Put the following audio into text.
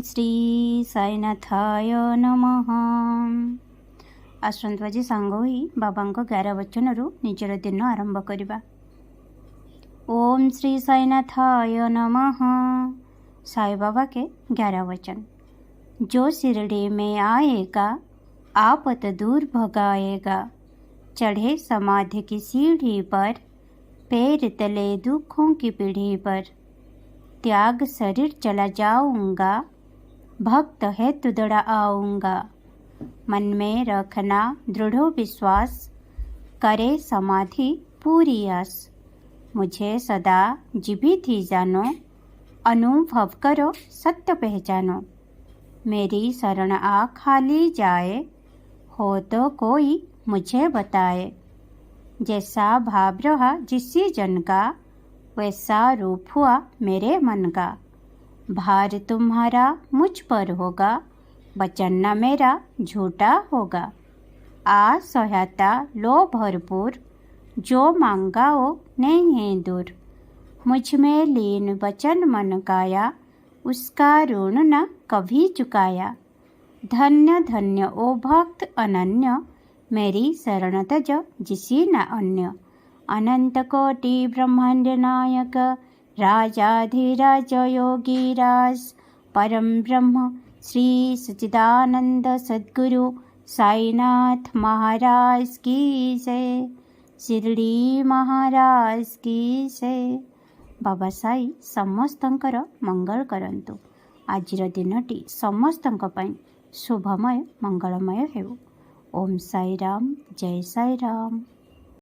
श्री साईनाथाय नमः। आसतु आज सांग होई बाबा 11 वचन निजर दिन आरंभ करवा। ओम श्री साईनाथाय नमः। साई बाबा के 11 वचन। जो शिरडी में आएगा आपत दूर भगाएगा, चढ़े समाधि की सीढ़ी पर, पैर तले दुखों की पीढ़ी पर, त्याग शरीर चला जाऊंगा, भक्त है तुदड़ा आऊंगा। मन में रखना दृढ़ विश्वास, करे समाधि पूरी आस। मुझे सदा जीवित ही जानो, अनुभव करो सत्य पहचानो। मेरी शरण आ खाली जाए, हो तो कोई मुझे बताए। जैसा भाव रहा जिसी जन का, वैसा रूप हुआ मेरे मन का। भार तुम्हारा मुझ पर होगा, वचन न मेरा झूठा होगा। आ सहायता लो भरपूर, जो मांगा वो नहीं है दूर। मुझ में लीन वचन मन काया, उसका ऋण न कभी चुकाया। धन्य धन्य ओ भक्त अनन्य, मेरी शरण तज जिसी न अन्य। अनंत कोटि ब्रह्मांड नायक, राजाधिराज योगीराज, परम ब्रह्म श्री सच्चिदानंद सद्गुरु साईनाथ महाराज की जय। शिरडी महाराज की जय। बाबा साई समस्तंकर मंगल करंतु। आजिर दिनटी समस्तंक पई शुभमय मंगलमय हेउ। ओम साई राम, जय साई राम।